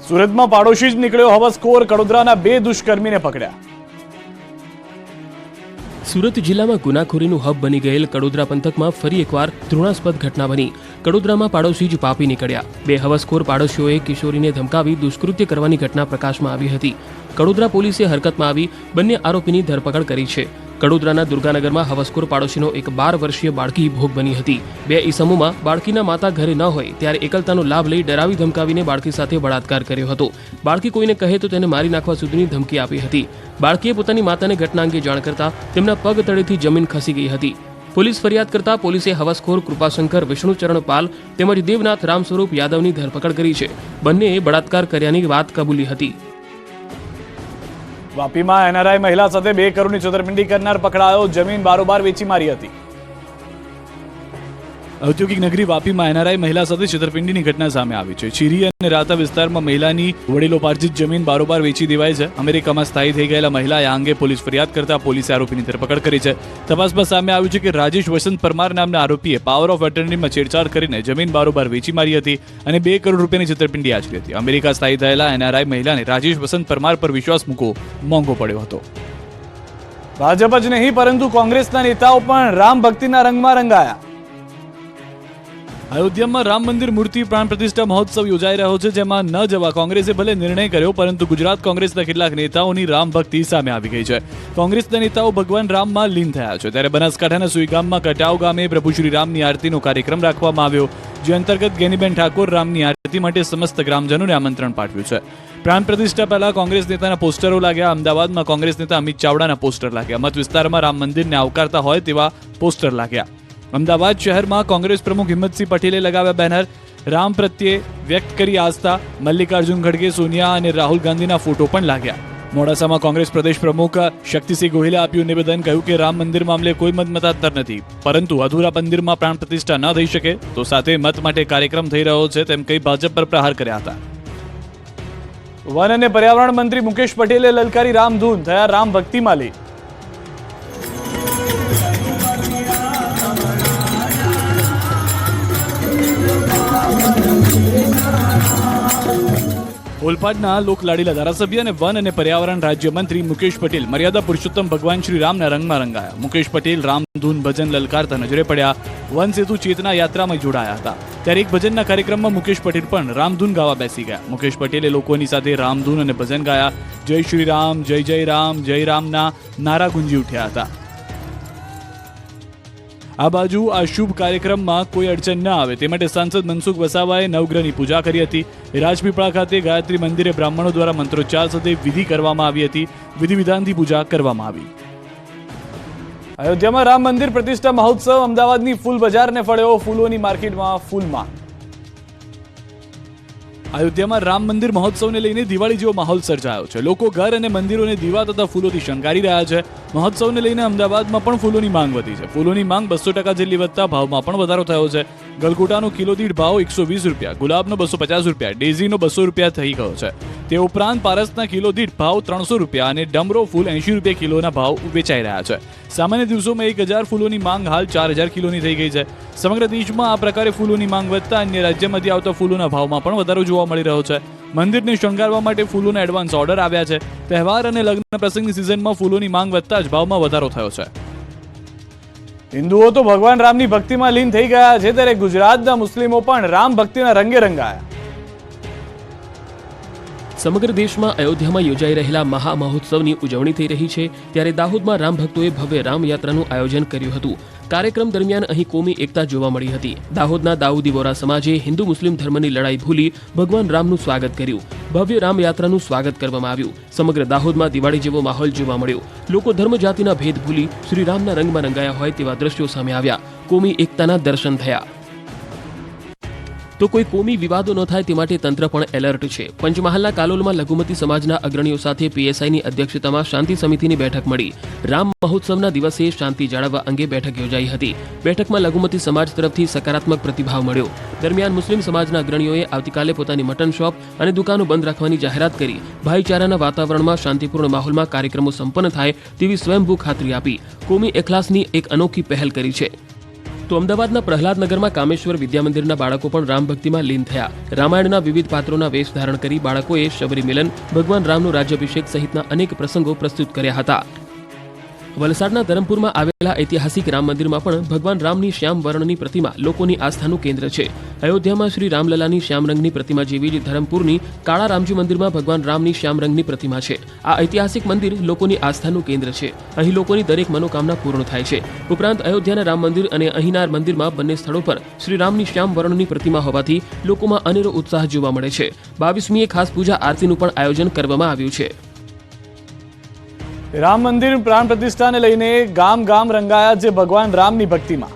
સુરતમાં પાડોશી જ નીકળ્યો હવસખોર. કડોદરાના 2 દુષ્કર્મીને પકડ્યા. સુરત જિલ્લામાં ગુનાખોરીનું હબ બની ગયેલ કડોદરા પંથકમાં ફરી એકવાર ઘૃણાસ્પદ ઘટના બની. કડોદરામાં પાડોશી જ પાપી નીકળ્યા. 2 હવસખોર પાડોશીઓએ કિશોરીને ધમકાવી દુષ્કૃત્ય કરવાની ઘટના પ્રકાશમાં આવી હતી. કડોદરા પોલીસે હરકતમાં આવી બંને આરોપીની ધરપકડ કરી છે. કડોદરાના દુર્ગાનગરમાં હવસખોર પાડોશીનો એક 12 વર્ષીય બાળકી ભોગ બની હતી. 2 ઈસમોમાં બાળકીના માતા ઘરે ન હોય ત્યારે એકલતાનો લાભ લઈ ડરાવી ધમકાવીને બાળકી સાથે બળાત્કાર કર્યો હતો. બાળકી કોઈને કહે તો તેને મારી નાખવા સુધીની ધમકી આપી હતી. બાળકીએ પોતાની માતાને ઘટના અંગે જાણ કરતા તેમના પગ તળેથી જમીન ખસી ગઈ હતી. પોલીસ ફરિયાદ કરતા પોલીસે હવસખોર કૃપાશંકર વિષ્ણુચરણ પાલ તેમજ દેવનાથ રામ સ્વરૂપ યાદવની ધરપકડ કરી છે. બંનેએ બળાત્કાર કર્યાની વાત કબૂલી હતી. વાપીમાં એનઆરઆઈ મહિલા સાથે 2 કરોડની છેતરપિંડી કરનાર પકડાયો. જમીન બારોબાર વેચી મારી હતી. ઔદ્યોગિક નગરી વાપીમાં એનઆરઆઈ મહિલા સાથે છેતરપિંડીની ઘટના સામે આવી છે. ચીરી અને રાતા વિસ્તારમાં મહિલાની વડીલોપાર્જિત જમીન બારોબાર વેચી દેવાઈ છે. અમેરિકામાં સ્થાયી થઈ ગયેલા મહિલાએ આ અંગે પોલીસ ફરિયાદ કરતા પોલીસે આરોપીની ધરપકડ કરી છે. તપાસમાં સામે આવ્યું છે કે રાજેશ વસંત પરમાર નામના આરોપીએ પાવર ઓફ એટર્નીમાં છેડછાડ કરીને જમીન બારોબાર વેચી મારી હતી અને 2 કરોડ રૂપિયાની છેતરપિંડી આચરી હતી. અમેરિકા સ્થાયી થયેલા એનઆરઆઈ મહિલાને રાજેશ વસંત પરમાર પર વિશ્વાસ મૂકવો મોંઘો પડ્યો હતો. ભાજપ જ નહીં પરંતુ કોંગ્રેસના નેતાઓ પણ રામ ભક્તિના રંગમાં રંગાયા. અયોધ્યામાં રામ મંદિર મૂર્તિ પ્રાણ પ્રતિષ્ઠા મહોત્સવ યોજાઈ રહ્યો છે, જેમાં ન જવા કોંગ્રેસે ભલે નિર્ણય કર્યો, પરંતુ ગુજરાત કોંગ્રેસના કેટલાક નેતાઓની રામ ભક્તિ સામે આવી ગઈ છે. કોંગ્રેસના નેતાઓ ભગવાન રામમાં લીન થયા છે. ત્યારે બનાસકાંઠાના સુઈગામમાં કટાવ ગામે પ્રભુ શ્રી રામની આરતીનો કાર્યક્રમ રાખવામાં આવ્યો, જે અંતર્ગત ગેનીબેન ઠાકોર રામની આરતી માટે સમસ્ત ગ્રામજનોને આમંત્રણ પાઠવ્યું છે. પ્રાણ પ્રતિષ્ઠા પહેલા કોંગ્રેસ નેતાના પોસ્ટરો લાગ્યા. અમદાવાદમાં કોંગ્રેસ નેતા અમિત ચાવડાના પોસ્ટર લાગ્યા. મત વિસ્તારમાં રામ મંદિરને આવકારતા હોય તેવા પોસ્ટર લાગ્યા. અમદાવાદ શહેરમાં કોંગ્રેસ પ્રમુખ હિંમતસિંહ પટેલે લગાવ્યા બેનર. રામ પ્રત્યે વ્યક્ત કરી આસ્થા. મલ્લિકાર્જુન ખડગે, સોનિયા અને રાહુલ ગાંધીના ફોટો પણ લાગ્યા. મોડાસામાં કોંગ્રેસ પ્રદેશ પ્રમુખ શક્તિસિંહ ગોહિલે આપ્યું નિવેદન. કહ્યું કે રામ મંદિર મામલે કોઈ મતાંતર નથી, પરંતુ અધૂરા મંદિરમાં પ્રાણ પ્રતિષ્ઠા ન થઈ શકે તો સાથે મત માટે કાર્યક્રમ થઈ રહ્યો છે તેમ કહી ભાજપ પર પ્રહાર કર્યા હતા. વન અને પર્યાવરણ મંત્રી મુકેશ પટેલે લલકારી રામધૂન, થયા રામ ભક્તિમાં લીન. ઓલપાડના લોકલાડીલા ધારાસભ્ય અને વન અને પર્યાવરણ રાજ્યમંત્રી મુકેશ પટેલ મર્યાદા પુરુષોત્તમ ભગવાન શ્રી રામના રંગમાં રંગાયા. મુકેશ પટેલ રામધૂન ભજન લલકારતા નજરે પડ્યા. વન સેતુ ચેતના યાત્રામાં જોડાયા હતા. ત્યારે એક ભજનના કાર્યક્રમમાં મુકેશ પટેલ પણ રામધૂન ગાવા બેસી ગયા. મુકેશ પટેલે લોકોની સાથે રામધૂન અને ભજન ગાયા. જય શ્રી રામ, જય જય રામ, જય રામના નારા ગુંજી ઉઠ્યા હતા. આ બાજુ આ શુભ કાર્યક્રમમાં કોઈ અડચણ ન આવે તે માટે સાંસદ મનસુખ વસાવાએ નવગ્રહની પૂજા કરી હતી. રાજપીપળા ખાતે ગાયત્રી મંદિરે બ્રાહ્મણો દ્વારા મંત્રોચ્ચાર સાથે વિધિ કરવામાં આવી હતી. વિધિ વિધાનથી પૂજા કરવામાં આવી. અયોધ્યામાં રામ મંદિર પ્રતિષ્ઠા મહોત્સવ. અમદાવાદની ફૂલ બજારને ફળ્યો. ફૂલોની માર્કેટમાં ફૂલમાં. અયોધ્યામાં રામ મંદિર મહોત્સવને લઈને દિવાળી જેવો માહોલ સર્જાયો છે. લોકો ઘર અને મંદિરોને દીવા તથા ફૂલોથી શણગારી રહ્યા છે. મહોત્સવને લઈને અમદાવાદમાં પણ ફૂલોની માંગ વધી છે. ફૂલોની માંગ 200% જેટલી વધતા ભાવમાં પણ વધારો થયો છે. ગલગોટાનો કિલો દીઠ ભાવ 120 રૂપિયા, ગુલાબનો 250 રૂપિયા, ડેઝીનો 200 રૂપિયા થઈ ગયો છે. તે ઉપરાંત પારસના કિલો દીઠ ભાવ 300 રૂપિયા અને ડમરો ફૂલ 80 રૂપિયા કિલોના ભાવ વેચાઈ રહ્યા છે. સામાન્ય દિવસોમાં 1000 ફૂલોની માંગ હાલ 4000 કિલોની થઈ ગઈ છે. સમગ્ર દેશમાં આ પ્રકારે ફૂલોની માંગ વધતા અન્ય રાજ્યમાંથી આવતા ફૂલોના ભાવમાં પણ વધારો જોવા મળી રહ્યો છે. મંદિરને શણગારવા માટે ફૂલોના એડવાન્સ ઓર્ડર આવ્યા છે. તહેવાર અને લગ્ન પ્રસંગની સિઝનમાં ફૂલોની માંગ વધતા જ ભાવમાં વધારો થયો છે. હિન્દુઓ તો ભગવાન રામની ભક્તિમાં લીન થઈ ગયા છે, ત્યારે ગુજરાતના મુસ્લિમો પણ રામ ભક્તિના રંગે રંગાયા. સમગ્ર દેશમાં અયોધ્યામાં યોજાઈ રહેલા મહામહોત્સવની ઉજવણી થઈ રહી છે. ત્યારે દાહોદમાં રામ ભક્તોએ ભવ્ય રામયાત્રાનું આયોજન કર્યું હતું. કાર્યક્રમ દરમિયાન અહીં કોમી એકતા જોવા મળી હતી. દાહોદના દાઉદી બોરા સમાજે હિન્દુ મુસ્લિમ ધર્મની લડાઈ ભૂલી ભગવાન રામનું સ્વાગત કર્યું. ભવ્ય રામયાત્રાનું સ્વાગત કરવામાં આવ્યું. સમગ્ર દાહોદમાં દિવાળી જેવો માહોલ જોવા મળ્યો. લોકો ધર્મ જાતિના ભેદ ભૂલી શ્રી રામના રંગમાં રંગાયા હોય તેવા દ્રશ્યો સામે આવ્યા. કોમી એકતાના દર્શન થયા. તો કોઈ કોમી વિવાદો ન થાય તે માટે તંત્ર પણ એલર્ટ છે. પંચમહાલના કાલોલમાં લઘુમતી સમાજના અગ્રણીઓ સાથે પીએસઆઈની અધ્યક્ષતામાં શાંતિ સમિતિની બેઠક મળી. રામ મહોત્સવના દિવસે શાંતિ જાળવવા અંગે બેઠક યોજાઈ હતી. બેઠકમાં લઘુમતી સમાજ તરફથી સકારાત્મક પ્રતિભાવ મળ્યો. દરમિયાન મુસ્લિમ સમાજના અગ્રણીઓએ આવતીકાલે પોતાની મટન શોપ અને દુકાનો બંધ રાખવાની જાહેરાત કરી ભાઈચારાના વાતાવરણમાં શાંતિપૂર્ણ માહોલમાં કાર્યક્રમો સંપન્ન થાય તેવી સ્વયંભૂ ખાતરી આપી કોમી એખલાસની એક અનોખી પહેલ કરી છે. તો અમદાવાદના પ્રહલાદનગરમાં કામેશ્વર વિદ્યામંદિરના બાળકો પણ રામ ભક્તિમાં લીન થયા. રામાયણના વિવિધ પાત્રોના વેશ ધારણ કરી બાળકોએ શબરી મિલન, ભગવાન રામનો રાજ્યાભિષેક સહિતના અનેક પ્રસંગો પ્રસ્તુત કર્યા હતા. વલસાડના ધરમપુરમાં આવેલા ઐતિહાસિક રામ મંદિરમાં પણ ભગવાન રામની શ્યામ વર્ણની પ્રતિમા લોકોની આસ્થાનું કેન્દ્ર છે. અયોધ્યામાં શ્રી રામલલાની શ્યામ રંગની પ્રતિમા જેવી જ ધરમપુરની કાળા રામજી મંદિરમાં ભગવાન રામની શ્યામ રંગની પ્રતિમા છે. આ ઐતિહાસિક મંદિર લોકોની આસ્થાનું કેન્દ્ર છે. અહીં લોકોની દરેક મનોકામના પૂર્ણ થાય છે. ઉપરાંત અયોધ્યાના રામ મંદિર અને અહીંના મંદિરમાં બંને સ્થળો પર શ્રી રામની શ્યામ વર્ણની પ્રતિમા હોવાથી લોકોમાં અનેરો ઉત્સાહ જોવા મળે છે. 22મીએ ખાસ પૂજા આરતીનું પણ આયોજન કરવામાં આવ્યું છે. રામ મંદિર પ્રાણ પ્રતિષ્ઠાને લઈને ગામ ગામ રંગાયા છે ભગવાન રામની ભક્તિમાં.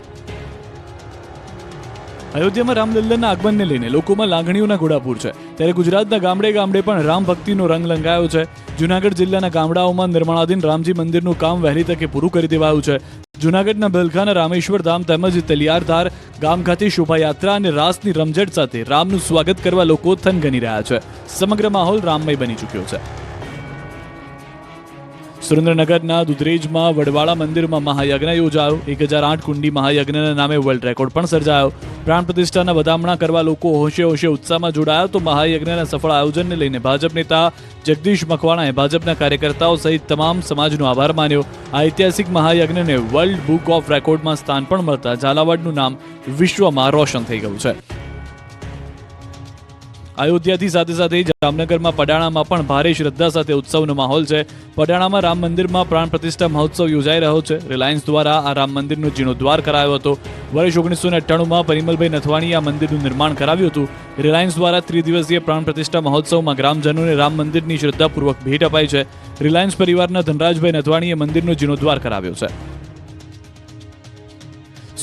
અયોધ્યામાં રામલલ્લાના આગમનને લઈને લોકોમાં લાગણીઓના ઘોડાપૂર છે. ત્યારે ગુજરાતના ગામડે ગામડે પણ રામ ભક્તિનો રંગ લંગાયો છે. જૂનાગઢ જિલ્લાના ગામડાઓમાં નિર્માણાધીન રામજી મંદિરનું કામ વહેલી તકે પૂરું કરી દેવાયું છે. જૂનાગઢના બલખાના રામેશ્વર ધામ તેમજ તલિયારધાર ગામ ખાતે શોભાયાત્રા અને રાસની રમઝટ સાથે રામનું સ્વાગત કરવા લોકો થનગની રહ્યા છે. સમગ્ર માહોલ રામમય બની ચૂક્યો છે. સુરેન્દ્રનગરના દુધરેજમાં વડવાળા મંદિરમાં મહાયજ્ઞ યોજાયો. 1008 કુંડી મહાયજ્ઞના નામે વર્લ્ડ રેકોર્ડ પણ સર્જાયો. પ્રાણ પ્રતિષ્ઠાના વધામણા કરવા લોકો હોશે હોશે ઉત્સાહમાં જોડાયા. તો મહાયજ્ઞના સફળ આયોજનને લઈને ભાજપ નેતા જગદીશ મકવાણાએ ભાજપના કાર્યકર્તાઓ સહિત તમામ સમાજનો આભાર માન્યો. આ ઐતિહાસિક મહાયજ્ઞને વર્લ્ડ બુક ઓફ રેકોર્ડમાં સ્થાન પણ મળતા ઝાલાવાડનું નામ વિશ્વમાં રોશન થઈ ગયું છે. અયોધ્યાથી સાથે સાથે જામનગરમાં પડાણામાં પણ ભારે શ્રદ્ધા સાથે ઉત્સવનો માહોલ છે. પડાણામાં રામ મંદિરમાં પ્રાણ પ્રતિષ્ઠા મહોત્સવ યોજાઈ રહ્યો છે. રિલાયન્સ દ્વારા આ રામ મંદિરનો જીર્ણોદ્ધાર કરાયો હતો. વર્ષ 1998માં પરિમલભાઈ નથવાણીએ આ મંદિરનું નિર્માણ કરાવ્યું હતું. રિલાયન્સ દ્વારા ત્રિદિવસીય પ્રાણ પ્રતિષ્ઠા મહોત્સવમાં ગ્રામજનોને રામ મંદિરની શ્રદ્ધાપૂર્વક ભેટ અપાઈ છે. રિલાયન્સ પરિવારના ધનરાજભાઈ નથવાણીએ મંદિરનો જીર્ણોદ્ધાર કરાવ્યો છે.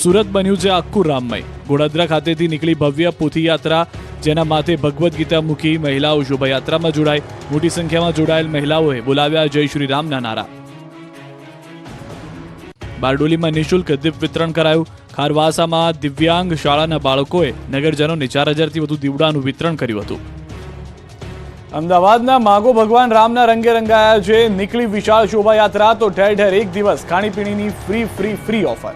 સુરત બન્યું છે આખું રામમય. ગોડાદરા ખાતેથી નીકળી ભવ્ય પોથીયાત્રા, જેના માથે ભગવદ્ ગીતા મૂકી મહિલાઓ શોભાયાત્રામાં જોડાઈ. મોટી સંખ્યામાં જોડાયેલ મહિલાઓએ બોલાવ્યા જય શ્રી રામના નારા. બારડોલીમાં નિઃશુલ્ક દીપ વિતરણ કરાયું. ખારવાસામાં દિવ્યાંગ શાળાના બાળકોએ નગરજનોને 4000થી વધુ દીવડાનું વિતરણ કર્યું હતું. અમદાવાદના માગો ભગવાન રામના રંગે રંગાયા છે. નીકળી વિશાળ શોભાયાત્રા, તો ઠેર ઠેર એક દિવસ ખાણીપીણીની ફ્રી ઓફર.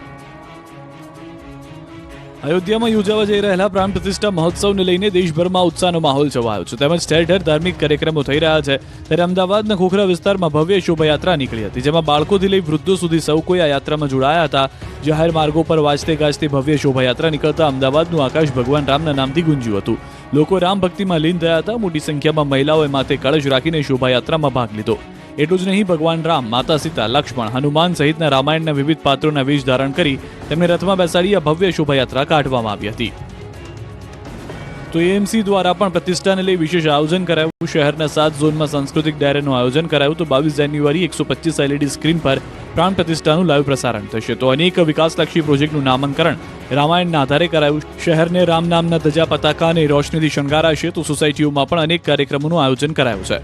અયોધ્યામાં યોજાવા જઈ રહેલા પ્રાણ પ્રતિષ્ઠા મહોત્સવને લઈને દેશભરમાં ઉત્સાહનો માહોલ છવાયો છે. તેમજ ઠેર ઠેર ધાર્મિક કાર્યક્રમો થઈ રહ્યા છે. ત્યારે અમદાવાદના ખોખરા વિસ્તારમાં ભવ્ય શોભાયાત્રા નીકળી હતી, જેમાં બાળકોથી લઈ વૃદ્ધો સુધી સૌ કોઈ આ યાત્રામાં જોડાયા હતા. જાહેર માર્ગો પર વાજતે ગાજતે ભવ્ય શોભાયાત્રા નીકળતા અમદાવાદનું આકાશ ભગવાન રામના નામથી ગુંજ્યું હતું. લોકો રામ ભક્તિમાં લીન થયા હતા. મોટી સંખ્યામાં મહિલાઓએ માથે કળશ રાખીને શોભાયાત્રામાં ભાગ લીધો. એટલું જ નહીં, ભગવાન રામ, માતા સીતા, લક્ષ્મણ, હનુમાન સહિતના રામાયણના વિવિધ પાત્રોના વેશ ધારણ કરી તેમને રથમાં બેસાડી આ ભવ્ય શોભાયાત્રા કાઢવામાં આવી હતી. તો એએમસી દ્વારા પણ પ્રતિષ્ઠાને લઈ વિશેષ આયોજન કરાયું. શહેરના 7 ઝોનમાં સાંસ્કૃતિક ડાયરાનું આયોજન કરાયું. તો 22 જાન્યુઆરી 125 LED સ્ક્રીન પર પ્રાણ પ્રતિષ્ઠાનું લાઈવ પ્રસારણ થશે. તો અનેક વિકાસલક્ષી પ્રોજેક્ટનું નામાંકન રામાયણના આધારે કરાયું. શહેરને રામ નામના ધજા પતાકા અને રોશનીથી શણગારાશે. તો સોસાયટીઓમાં પણ અનેક કાર્યક્રમોનું આયોજન કરાયું છે.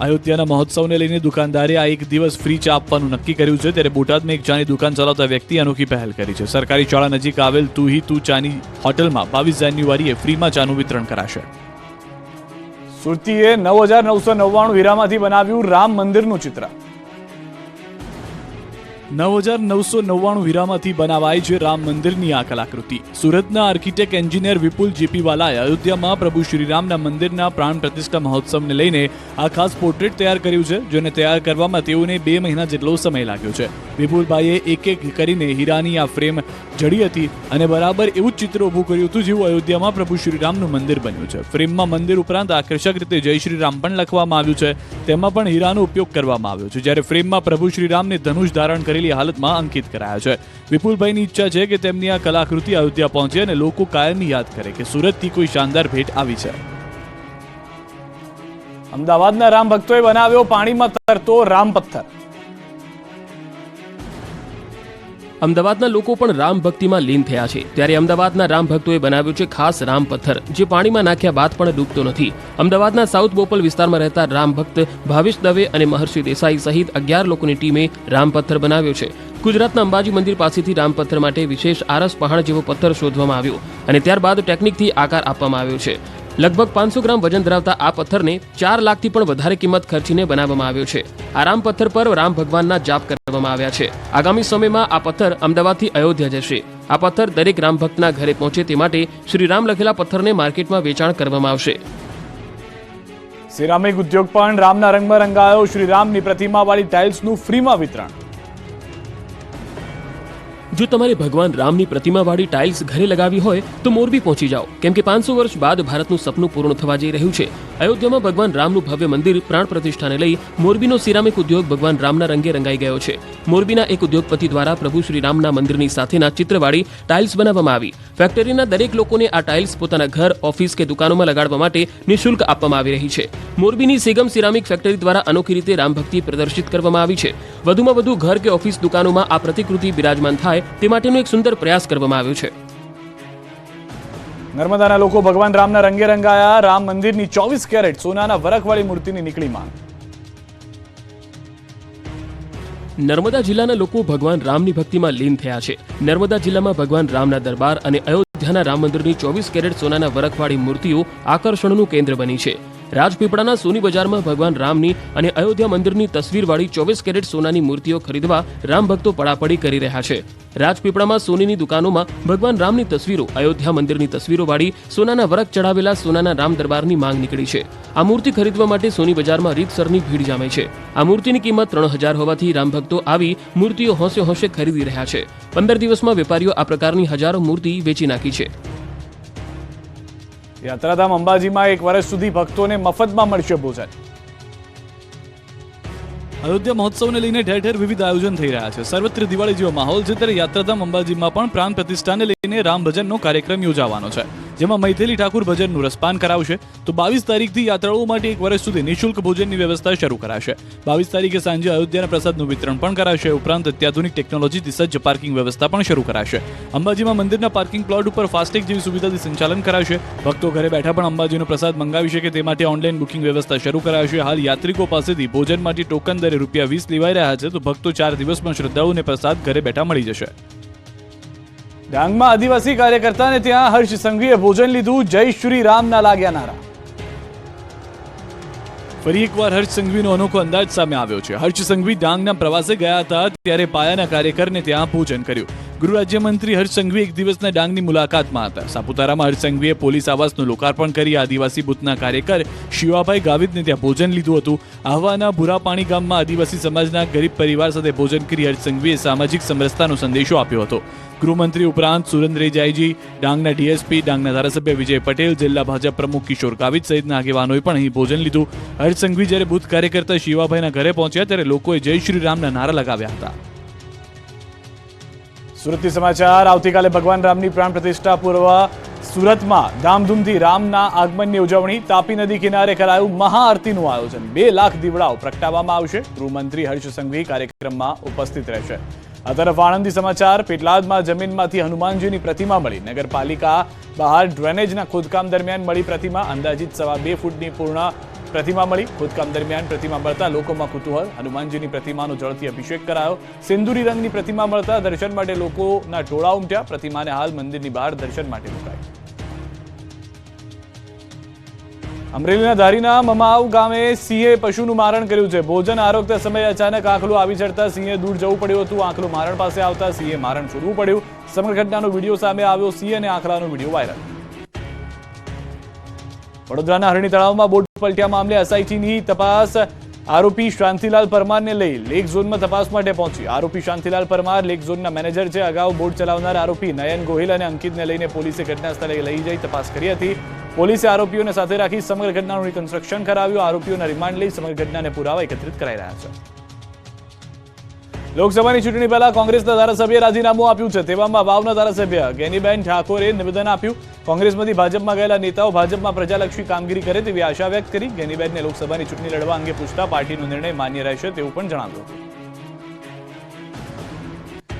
અયોધ્યાના મહોત્સવને લઈને દુકાનદારે આ એક દિવસ ફ્રી ચા આપવાનું નક્કી કર્યું છે. ત્યારે બોટાદમાં એક ચાની દુકાન ચલાવતા વ્યક્તિ અનોખી પહેલ કરી છે. સરકારી શાળા નજીક આવેલ તું હી તું ચાની હોટલમાં 22 જાન્યુઆરીએ ફ્રીમાં ચાનું વિતરણ કરાશે. સુરતીએ 9999 હીરામાંથી બનાવ્યું રામ મંદિરનું ચિત્ર. 9999 હીરામાંથી બનાવાય છે રામ મંદિરની આ કલાકૃતિ. સુરતના આર્કિટેક્ટ એન્જિનિયર વિપુલ જેપી વાલાએ અયોધ્યામાં પ્રભુ શ્રીરામના મંદિરના પ્રાણ પ્રતિષ્ઠા મહોત્સવને લઈને આ ખાસ પોર્ટ્રેટ તૈયાર કર્યું છે, જેને તૈયાર કરવામાં તેઓને 2 મહિના જેટલો સમય લાગ્યો છે. વિપુલભાઈએ એક એક કરીને હીરાની આ ફ્રેમ જડી હતી અને બરાબર એવું જ ચિત્ર ઊભું કર્યું હતું જેવું અયોધ્યામાં પ્રભુ શ્રીરામનું મંદિર બન્યું છે. ફ્રેમમાં મંદિર ઉપરાંત આકર્ષક રીતે જય શ્રી રામ પણ લખવામાં આવ્યું છે. તેમાં પણ હીરાનો ઉપયોગ કરવામાં આવ્યો છે. જ્યારે ફ્રેમમાં પ્રભુ શ્રીરામને ધનુષ ધારણ કરેલી હાલતમાં અંકિત કરાયા છે. વિપુલભાઈની ઈચ્છા છે કે તેમની આ કલાકૃતિ અયોધ્યા પહોંચે અને લોકો કાયમી યાદ કરે કે સુરતથી કોઈ શાનદાર ભેટ આવી છે. અમદાવાદના રામ ભક્તોએ બનાવ્યો પાણીમાં તરતો રામ પથ્થર. અમદાવાદના લોકો પણ રામ ભક્તિમાં લીન થયા છે. ત્યારે અમદાવાદના રામ ભક્તોએ બનાવ્યો છે ખાસ રામ પથ્થર, જે પાણીમાં નાખ્યા બાદ પણ ડૂબતો નથી. અમદાવાદના સાઉથ બોપલ વિસ્તારમાં રહેતા રામ ભક્ત ભાવેશ દવે અને મહર્ષિ દેસાઈ સહિત 11 લોકોની ટીમે રામ પથ્થર બનાવ્યો છે. ગુજરાતના અંબાજી મંદિર પાસેથી રામ પથ્થર માટે વિશેષ આરસ પહાડ જેવો પથ્થર શોધવામાં આવ્યો અને ત્યારબાદ ટેકનિકથી આકાર આપવામાં આવ્યો છે. લગભગ 500 ગ્રામ વજન ધરાવતા આ પથ્થરને 4 લાખથી પણ વધારે કિંમત ખર્ચીને બનાવવામાં આવ્યો છે. આ રામ પથ્થર પર રામ ભગવાનના જાપ કરવામાં આવ્યા છે. આગામી સમયમાં આ પથ્થર અમદાવાદથી અયોધ્યા જશે. આ પથ્થર દરેક રામ ભક્તના ઘરે પહોંચે તે માટે શ્રી રામ લખેલા પથ્થરને માર્કેટમાં વેચાણ કરવામાં આવશે. સિરામિક ઉદ્યોગ પણ રામના રંગમાં રંગાયો. શ્રી રામની પ્રતિમાવાળી ટાઇલ્સનું ફ્રીમાં વિતરણ. જો તમારે ભગવાન રામની પ્રતિમાવાળી ટાઇલ્સ ઘરે લગાવી હોય તો મોરબી પહોંચી જાઓ, કેમ કે 500 વર્ષ બાદ ભારતનું સપનું પૂર્ણ થવા જઈ રહ્યું છે. અયોધ્યામાં ભગવાન રામનું ભવ્ય મંદિર પ્રાણ પ્રતિષ્ઠાને લઈ મોરબીનો સિરામિક ઉદ્યોગ ભગવાન રામના રંગે રંગાઈ ગયો છે. મોરબીના એક ઉદ્યોગપતિ દ્વારા પ્રભુ શ્રી રામના મંદિરની સાથેના ચિત્રવાળી ટાઇલ્સ બનાવવામાં આવી. ફેક્ટરીના દરેક લોકોને આ ટાઇલ્સ પોતાના ઘર, ઓફિસ કે દુકાનોમાં લગાડવા માટે નિઃશુલ્ક આપવામાં આવી રહી છે. મોરબીની સેગમ સિરામિક ફેક્ટરી દ્વારા અનોખી રીતે રામભક્તિ પ્રદર્શિત કરવામાં આવી છે. વધુમાં વધુ ઘર કે ઓફિસ દુકાનોમાં આ પ્રતિકૃતિ બિરાજમાન થાય તે માટેનો એક સુંદર પ્રયાસ કરવામાં આવ્યો છે. નર્મદાના લોકો ભગવાન રામના રંગે રંગાયા. રામ મંદિરની 24 કેરેટ સોનાના વરખવાળી મૂર્તિની નીકળી માંગ. નર્મદા જિલ્લાના લોકો ભગવાન રામની ભક્તિમાં લીન થયા છે. નર્મદા જિલ્લામાં ભગવાન રામના દરબાર અને અયોધ્યાના રામ મંદિરની 24 કેરેટ સોનાના વરખવાળી મૂર્તિઓ આકર્ષણનું કેન્દ્ર બની છે. રાજપીપળાના સોની બજારમાં ભગવાન રામની અને અયોધ્યા મંદિરની તસવીરવાળી 24 કેરેટ સોનાની મૂર્તિઓ ખરીદવા રામ ભક્તો પડાપડી કરી રહ્યા છે. રાજપીપળામાં સોનીની દુકાનોમાં ભગવાન રામની તસવીરો, અયોધ્યા મંદિરની તસવીરોવાળી સોનાના વરખ ચડાવેલા સોનાના રામ દરબારની માંગ નીકળી છે. આ મૂર્તિ ખરીદવા માટે સોની બજારમાં રીતસરની ભીડ જામે છે. આ મૂર્તિની કિંમત 3000 હોવાથી રામ ભક્તો આવી મૂર્તિઓ હોંશે હોંશે ખરીદી રહ્યા છે. 15 દિવસમાં વેપારીઓ આ પ્રકારની હજારો મૂર્તિ વેચી નાખી છે. યાત્રાધામ અંબાજીમાં 1 વર્ષ સુધી ભક્તોને મફતમાં મળશે ભોજન. અયોધ્યા મહોત્સવને લઈને ઠેર ઠેર વિવિધ આયોજન થઈ રહ્યા છે. સર્વત્ર દિવાળી જેવો માહોલ છે, ત્યારે યાત્રાધામ અંબાજીમાં પણ પ્રાણ પ્રતિષ્ઠાને લઈને રામ ભજનનો કાર્યક્રમ યોજાવાનો છે, જેમાં મૈથિલી ઠાકુર ભજનનું રસપાન કરાવશે. તો 22 તારીખથી યાત્રાળુઓ માટે 1 વર્ષ સુધી નિઃશુલ્ક ભોજનની વ્યવસ્થા શરૂ કરાશે. 22 તારીખે સાંજે અયોધ્યાના પ્રસાદનું વિતરણ પણ કરાશે. ઉપરાંત અત્યાધુનિક ટેકનોલોજીથી સજ્જ પાર્કિંગ વ્યવસ્થા પણ શરૂ કરાશે. અંબાજીમાં મંદિરના પાર્કિંગ પ્લોટ ઉપર ફાસ્ટેગ જેવી સુવિધાથી સંચાલન કરાશે. ભક્તો ઘરે બેઠા પણ અંબાજીનો પ્રસાદ મંગાવી શકે તે માટે ઓનલાઈન બુકિંગ વ્યવસ્થા શરૂ કરાશે. હાલ યાત્રિકો પાસેથી ભોજન માટે ટોકન દરે ₹20 લેવાઈ રહ્યા છે, તો ભક્તો 4 દિવસમાં શ્રદ્ધાળુઓને પ્રસાદ ઘરે બેઠા મળી જશે. ડાંગમાં આદિવાસી કાર્યકર્તાને ત્યાં હર્ષ સંઘવીએ ભોજન લીધું. જય શ્રી રામના લાગ્યા નારા. ફરી એકવાર હર્ષ સંઘવીનો અનોખો અંદાજ સામે આવ્યો છે. હર્ષ સંઘવી ડાંગના પ્રવાસે ગયા હતા, ત્યારે પાયાના કાર્યકરને ત્યાં ભોજન કર્યું. ગૃહ રાજ્યમંત્રી હર્ષ સંઘવી 1 દિવસના ડાંગની મુલાકાતમાં હતા. સાપુતારામાં હર્ષ સંઘવીએ પોલીસ આવાસનું લોકાર્પણ કરી આદિવાસી બૂથના કાર્યકર શિવાભાઈ ગાવિતને ત્યાં ભોજન લીધું હતું. આહવાના ભૂરાપાણી ગામમાં આદિવાસી સમાજના ગરીબ પરિવાર સાથે ભોજન કરી હર્ષ સંઘવીએ સામાજિક સમરસતાનો સંદેશો આપ્યો હતો. ગૃહમંત્રી ઉપરાંત સુરેન્દ્ર જાયજી, ડાંગના ડીએસપી, ડાંગના ધારાસભ્ય વિજય પટેલ, જિલ્લા ભાજપ પ્રમુખ કિશોર ગાવિત સહિતના આગેવાનોએ પણ અહીં ભોજન લીધું. હર્ષ સંઘવી જ્યારે બૂથ કાર્યકર્તા શિવાભાઈના ઘરે પહોંચ્યા, ત્યારે લોકોએ જય શ્રી રામના નારા લગાવ્યા હતા. સુરતથી સમાચાર. આવતીકાલે ભગવાન રામની પ્રાણ પ્રતિષ્ઠા પૂર્વ સુરતમાં ધામધૂમથી રામના આગમનની ઉજવણી. તાપી નદી કિનારે કરાયું મહાઆરતીનું આયોજન. 2 લાખ દીવડાઓ પ્રગટાવવામાં આવશે. ગૃહમંત્રી હર્ષ સંઘવી કાર્યક્રમમાં ઉપસ્થિત રહેશે. આ તરફ આણંદથી સમાચાર. પેટલાદમાં જમીનમાંથી હનુમાનજીની પ્રતિમા મળી. નગરપાલિકા બહાર ડ્રેનેજના ખોદકામ દરમિયાન મળી પ્રતિમા. અંદાજિત 2.5 ફૂટની પૂર્ણ પ્રતિમા મળી. ખોદકામ દરમિયાન પ્રતિમા મળતા લોકોમાં કુતૂહલ. હનુમાનજીની પ્રતિમાનો જળથી અભિષેક કરાયો. સિંદુરી રંગની પ્રતિમા મળતા દર્શન માટે લોકોના ટોળા ઉમટ્યા. પ્રતિમાને હાલ મંદિરની બહાર દર્શન માટે મુકાઈ. અમરેલીના ધારીના મમાવ ગામે સિંહે પશુનું મારણ કર્યું છે. ભોજન આરોગતા સમયે અચાનક આંખલું આવી ચડતા સિંહે દૂર જવું પડ્યું હતું. આંખલું મારણ પાસે આવતા સિંહે મારણ છોડવું પડ્યું. સમગ્ર ઘટનાનો વિડીયો સામે આવ્યો. સિંહ અને આંખલાનો વિડીયો વાયરલ. વડોદરાના હરણી તળાવમાં બોટ પલટ્યા મામલે એસઆઈટીની તપાસ. આરોપી શાંતિલાલ પરમારને લઈ લેક ઝોનમાં તપાસ માટે પહોંચી. આરોપી શાંતિલાલ પરમાર લેક ઝોનના મેનેજર છે. અગાઉ બોટ ચલાવનાર આરોપી નયન ગોહિલ અને અંકિતને લઈને પોલીસે ઘટના સ્થળે લઈ જઈ તપાસ કરી હતી. પોલીસે આરોપીઓને સાથે રાખી સમગ્ર ઘટનાનું રિકન્સ્ટ્રક્શન કરાવ્યું. આરોપીઓના રિમાન્ડ લઈ સમગ્ર ઘટનાને પુરાવા એકત્રિત કરાઈ રહ્યા છે. લોકસભાની ચૂંટણી પહેલા કોંગ્રેસના ધારાસભ્યે રાજીનામું આપ્યું છે. તેવામાં વાવના ધારાસભ્ય ગેનીબેન ઠાકોરે નિવેદન આપ્યું. કોંગ્રેસમાંથી ભાજપમાં ગયેલા નેતાઓ ભાજપમાં પ્રજાલક્ષી કામગીરી કરે તેવી આશા વ્યક્ત કરી. ગેનીબેનને લોકસભાની ચૂંટણી લડવા અંગે પૂછતા પાર્ટીનો નિર્ણય માન્ય રહેશે તેવું પણ જણાવ્યું.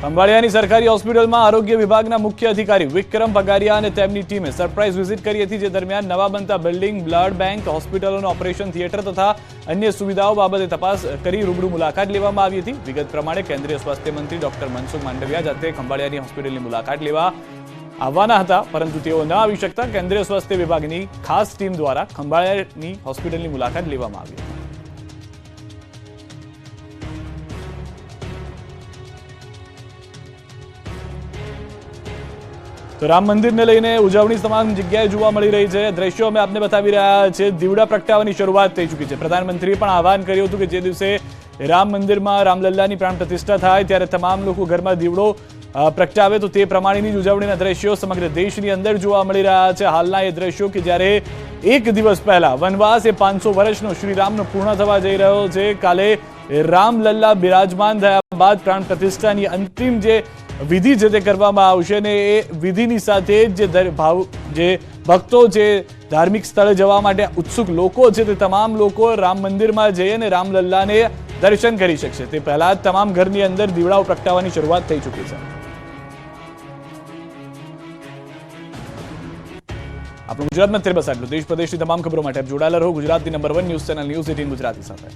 ખંભાળિયાની સરકારી હોસ્પિટલમાં આરોગ્ય વિભાગના મુખ્ય અધિકારી વિક્રમ પગારિયા અને તેમની ટીમે સરપ્રાઇઝ વિઝિટ કરી હતી. જે દરમિયાન નવા બનતા બિલ્ડિંગ, બ્લડ બેંક, હોસ્પિટલોનું ઓપરેશન થિયેટર તથા અન્ય સુવિધાઓ બાબતે તપાસ કરી રૂબરૂ મુલાકાત લેવામાં આવી હતી. વિગત પ્રમાણે કેન્દ્રીય સ્વાસ્થ્ય મંત્રી ડોક્ટર મનસુખ માંડવિયા જાતે ખંભાળિયાની હોસ્પિટલની મુલાકાત લેવા આવવાના હતા, પરંતુ તેઓ ન આવી શકતા કેન્દ્રીય સ્વાસ્થ્ય વિભાગની ખાસ ટીમ દ્વારા ખંભાળિયાની હોસ્પિટલની મુલાકાત લેવામાં આવી હતી. તો રામ મંદિરને લઈને ઉજવણી તમામ જગ્યાએ જોવા મળી રહી છે. દ્રશ્યો અમે આપને બતાવી રહ્યા છે. દીવડા પ્રગટાવવાની શરૂઆત થઈ ચૂકી છે. પ્રધાનમંત્રીએ પણ આહવાન કર્યું હતું કે જે દિવસે રામ મંદિરમાં રામલલ્લાની પ્રાણ પ્રતિષ્ઠા થાય ત્યારે તમામ લોકો ઘરમાં દીવડો પ્રગટાવે. તો તે પ્રમાણેની જ ઉજવણીના દ્રશ્યો સમગ્ર દેશની અંદર જોવા મળી રહ્યા છે. હાલના એ દ્રશ્યો કે જ્યારે 1 દિવસ પહેલા વનવાસ એ 500 વર્ષનો શ્રીરામનો પૂર્ણ થવા જઈ રહ્યો છે. કાલે રામલલ્લા બિરાજમાન થયા બાદ પ્રાણ પ્રતિષ્ઠાની અંતિમ જે વિધિ છે તે કરવામાં આવશે અને એ વિધિની સાથે જે ભક્તો છે, ધાર્મિક સ્થળે જવા માટે ઉત્સુક લોકો છે, તે તમામ લોકો રામ મંદિરમાં જઈ અને રામલલ્લાને દર્શન કરી શકશે. તે પહેલા જ તમામ ઘરની અંદર દીવડાઓ પ્રગટાવવાની શરૂઆત થઈ ચૂકી છે. આપણું ગુજરાતમાં અત્યારે બસ આટલું. દેશ પ્રદેશની તમામ ખબરો માટે જોડાયેલા રહો ગુજરાતની number 1 news channel news 18 Gujarati સાથે.